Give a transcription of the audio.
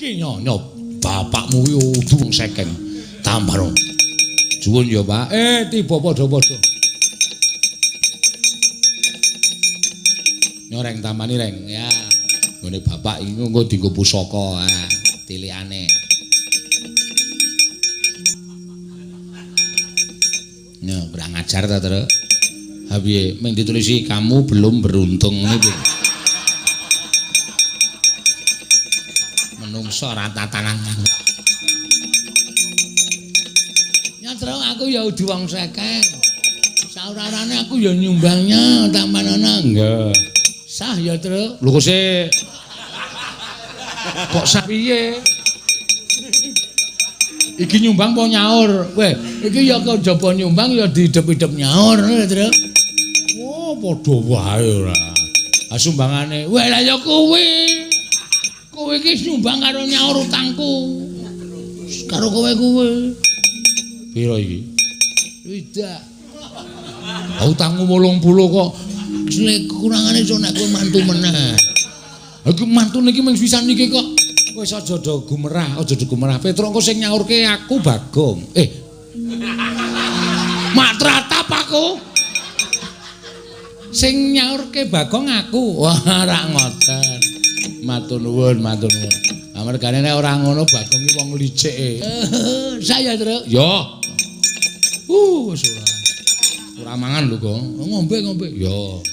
Iki nyonya bapakmu yo durung sekeng. Tambah. Suwun ya, Pak. Tiba padha-padha. Nyoreng tamani reng ya. Ngene bapak iki engko dienggo pusaka tilikane. Ya, kurang ajar ta, Tru. Ha piye? Ming ditulisi kamu belum beruntung niku. Menungso ora tatanan. Ya, Tru, aku ya udu wong sekeng. Saurarane aku ya nyumbangnya tak manana enggak. Sah ya, Tru. Lho kok sik. Kok sah piye? Iki nyumbang apa nyaur? Weh, iki ya kejaba nyumbang ya didep-idep nyaur, Tru. Oh, padha wae ora. Ah sumbangane. Weh, lah ya kowe. Kowe iki nyumbang karo nyaur utangku. Karo kowe. Piro iki? Widak. Utangmu 80 kok. Kurangane iso nek kowe mantu meneh. Aku mantu niki mung pisan niki kok. Wis aja do gumerah, Petruk engko sing nyaurke aku Bagong. Mak tratap aku. Sing nyaurke Bagong aku. Wah, ora ngoten. Matur nuwun. Amargane nek ora ngono Bagong iki wong licike. Saya, Tru. Yo. Wis ora. Ora mangan lho kok. Ngombe. Yo.